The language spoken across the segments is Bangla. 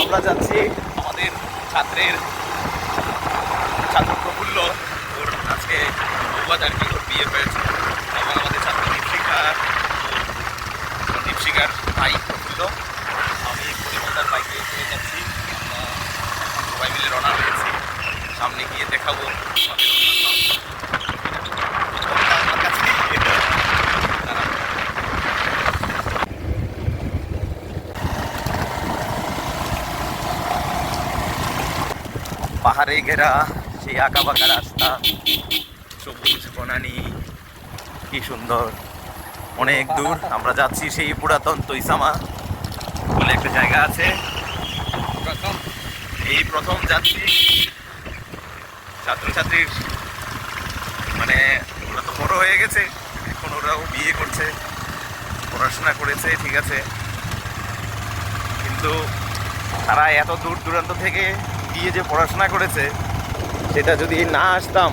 আমরা যাচ্ছি আমাদের ছাত্র প্রফুল্ল, ওর আজকে বৌবাদ আর কি, ওর বিয়ে হয়েছে, এবং আমাদের ছাত্র দীপশিকার ভাই প্রফুল্ল। আমি পরিমন্দার বাইকে চলে যাচ্ছি, আমরা সবাই মিলে রওনা হয়েছি। সামনে গিয়ে দেখাবো আমার কাছে। পাহাড়ে ঘেরা সেই আঁকা বাঁকা রাস্তা, সবুজ বনানী, কি সুন্দর। অনেক দূর আমরা যাচ্ছি সেই পুরাতন তৈসামা বলে একটা জায়গা আছে, এই প্রথম যাচ্ছি। ছাত্রছাত্রীর মানে ওরা তো বড় হয়ে গেছে, এখন ওরাও বিয়ে করছে, পড়াশোনা করেছে, ঠিক আছে, কিন্তু তারা এত দূর দূরান্ত থেকে গিয়ে যে পড়াশোনা করেছে সেটা যদি না আসতাম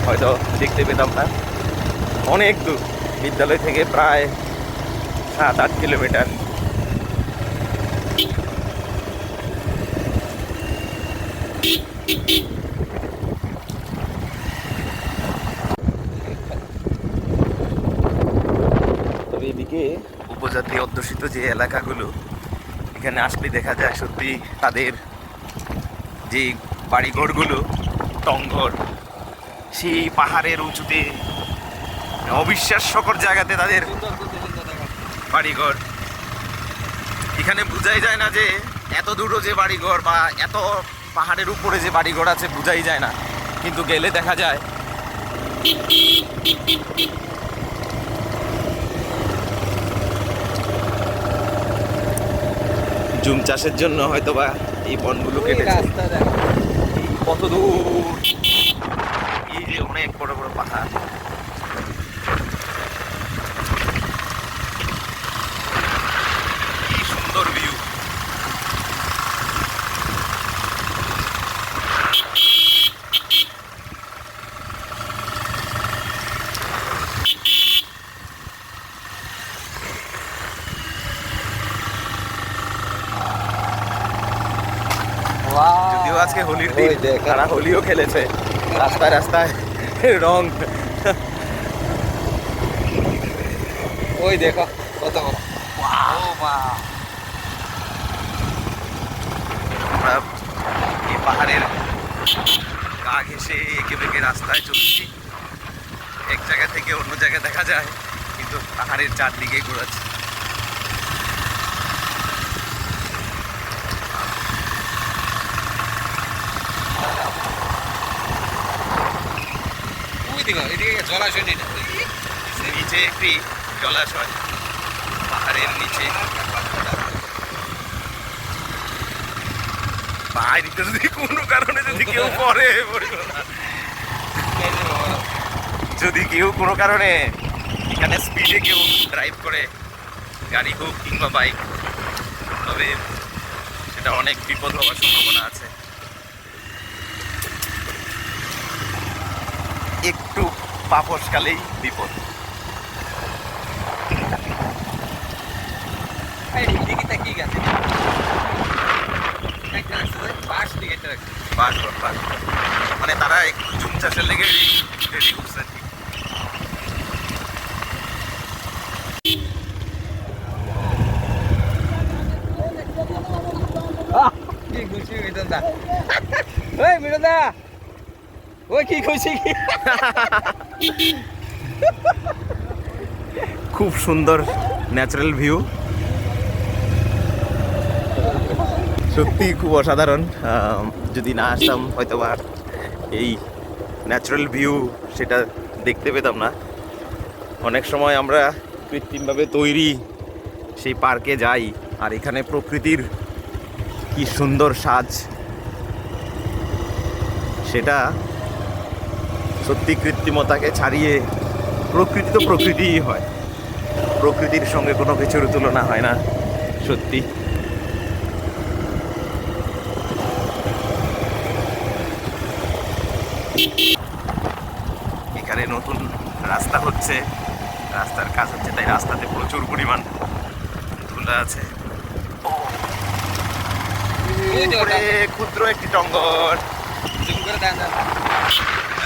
হয়তো দেখতে পেতাম না। অনেক দূর, বিদ্যালয় থেকে প্রায় 7-8 কিলোমিটার। তবে এদিকে উপজাতি অধ্যুষিত যে এলাকাগুলো, এখানে আসলে দেখা যায় সত্যি তাদের যে বাড়িঘরগুলো টংঘর, সেই পাহাড়ের উঁচুতে অবিশ্বাস্যকর জায়গাতে তাদের বাড়িঘর। এখানে বোঝাই যায় না যে এত দূরও যে বাড়িঘর বা এত পাহাড়ের উপরে যে বাড়িঘর আছে, বোঝাই যায় না, কিন্তু গেলে দেখা যায়। জুম চাষের জন্য হয়তোবা এই বনগুলো কেটেছে। কত দূর, এই যে অনেক বড় বড় পাহাড়। কি সুন্দর ভিউ। যদিও আজকে হোলির দিন, তারা হোলিও খেলেছে রাস্তায় রাস্তায় রং। ওই দেখো কত আমরা এই পাহাড়ের গা ঘেঁষে এঁকে বেঁকে রাস্তায় চলছি। এক জায়গা থেকে অন্য জায়গায় দেখা যায়, কিন্তু পাহাড়ের চারদিকে ঘোরাচ্ছি। এদিকে জলাশয় নেই, নিচে একটি জলাশয় পাহাড়ের নিচে। বাইরে যদি কোনো কারণে যদি কেউ পড়ে, যদি কেউ কোনো কারণে এখানে স্পিডে কেউ ড্রাইভ করে, গাড়ি হোক কিংবা বাইক, তবে সেটা অনেক বিপদ হওয়ার সম্ভাবনা আছে। একটু পা ফসকালেই বিপদ। মানে তারা একটু জুম চাষের লেগে রেডি করছে। খুব সুন্দর ন্যাচারাল ভিউ, সত্যি খুব অসাধারণ। যদি না আসতাম হয়তোবা এই ন্যাচারাল ভিউ সেটা দেখতে পেতাম না। অনেক সময় আমরা কৃত্রিমভাবে তৈরি সেই পার্কে যাই, আর এখানে প্রকৃতির কি সুন্দর সাজ, সেটা সত্যি কৃত্রিমতাকে ছাড়িয়ে প্রকৃতি তো প্রকৃতিই হয়, প্রকৃতির সঙ্গে কোনো কিছুর তুলনা হয় না সত্যি। এখানে নতুন রাস্তা হচ্ছে, রাস্তার কাজ হচ্ছে, তাই রাস্তাতে প্রচুর পরিমাণ ধুলা আছে। উপরে ক্ষুদ্র একটি টঙ্গর, জুম করে দেন দেন।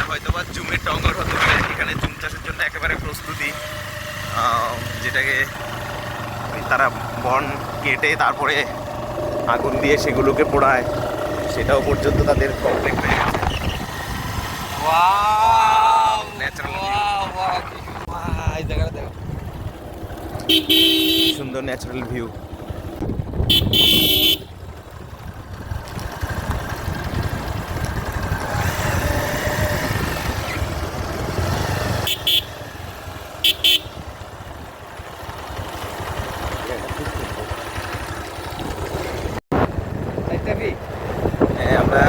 হয়তো বা জুমের টঙ্গর হতে পারে। এখানে জুম চাষের জন্য একেবারে প্রস্তুতি, যেটাকে তারা বন কেটে তারপরে আগুন দিয়ে সেগুলোকে পোড়ায়, সেটাও পর্যন্ত তাদের কমপ্লিট হয়ে গেছে। ওয়াও Natural ওয়াও ওয়াও এই জায়গাটা দেখো। সুন্দর ন্যাচারাল ভিউ। আমরা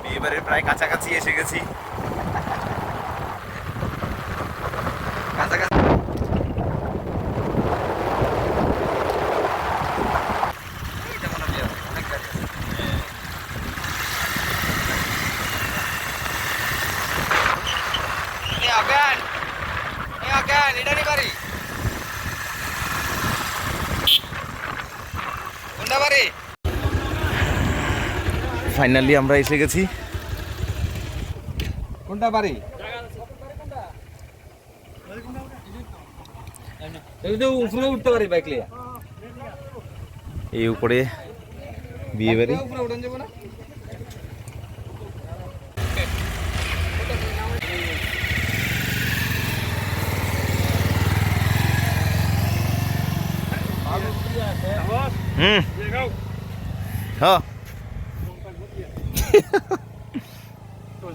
বিয়েবাড়ির প্রায় কাছাকাছি এসে গেছি। কাছাকাছি এটা মনে হয় অনেক কাছে। এই আগান এটারই বাড়ি। কোনটা বাড়ি? ফাইনালি আমরা এসে গেছি। কোনটা বাড়ি? এই তো উপরে উঠতে পারি বাইক লিয়ে। এই উপরে বিয়ে বাড়ি। উপরে উঠে যাবো না? হুম হ্যাঁ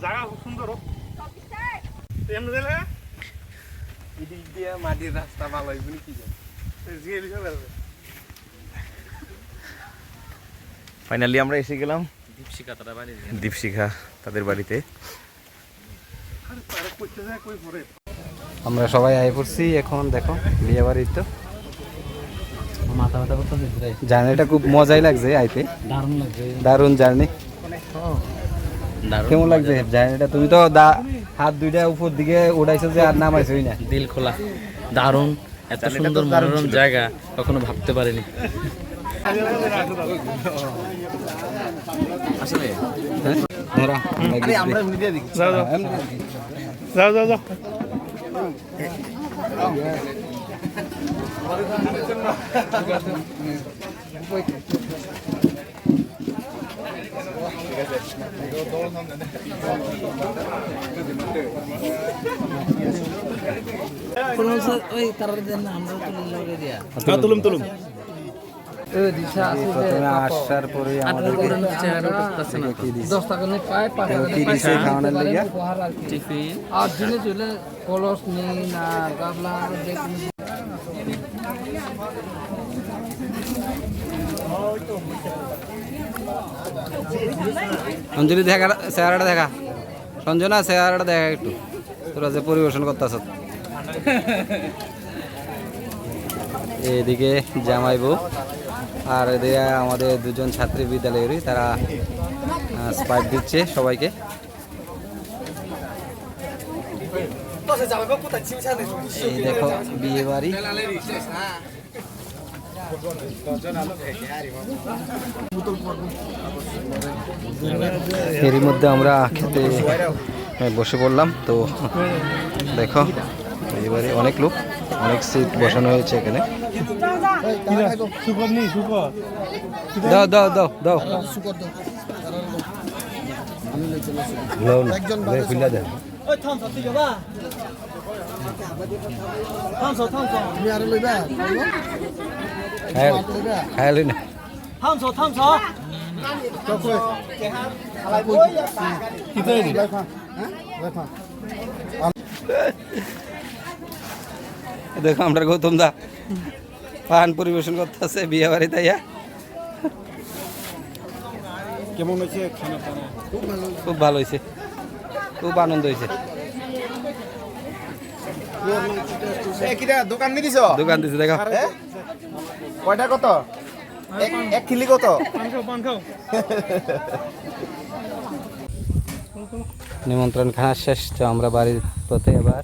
জায়গা খুব সুন্দর। এমনি দিলে এদিক দিয়ে মাটির রাস্তা ভালো হইব কি? জিএল হিসাবে ফাইনালি আমরা এসে গেলাম দীপশিখা তারা বাড়ি। দীপশিখা তাদের বাড়িতে। আমরা সবাই আয় পড়ছি এখন। দেখো বিয়ে বাড়ির তো মাথা ব্যথা করতে জার্নিটা খুব মজাই লাগছে আইতে, দারুণ লাগছে। দারুণ জার্নি। কেমন লাগছে জার্নিটা? তুমি তো হাত দুইটা উপর দিকে উড়াইছো যে আর নামাইছোই না। দিল খোলা, দারুণ। এত সুন্দর মনোরম জায়গা কখনো ভাবতে পারিনি। আসলে ধরা যাও যাও যাও। তুলুম তুলুম। প্রথমে আসার পরে আমাদের কি দিছে খাওয়ানোর লেগে? আর জিনিস হলে কলস নেই না গাবলা যে অঞ্জলি দেখা, চেহারাটা দেখা। সঞ্জনা চেহারাটা দেখা একটু, তোরা যে পরিবেশন করতেছ। এদিকে জামাই বউ আর এদিকে আমাদের দুজন ছাত্রী বিদ্যালয়েরই, তারা স্পাইট দিচ্ছে সবাইকে। এই দেখো বিয়ে বাড়ি। এরই মধ্যে আমরা খেতে বসে পড়লাম। তো দেখো বিয়ে বাড়ি, অনেক লোক, অনেক সিট বসানো হয়েছে এখানে। সুপার নেই সুপার। দাও দাও দাও দাও খুলে দেন। খায়ালি না দেখো আমরা গৌতম দা পান পরিবেশন করতেছে বিয়ে বাড়িতে। কেমন হয়েছে খানা পানা? খুব ভালো হয়েছে, খুব আনন্দ হয়েছে। দোকান দিয়ে দিছ? দোকান দিছে দেখো। কয়টা কত? এক খিলি কত? পান খাও। নিমন্ত্রণ খাওয়া শেষ, তো আমরা বাড়ির পথে এবার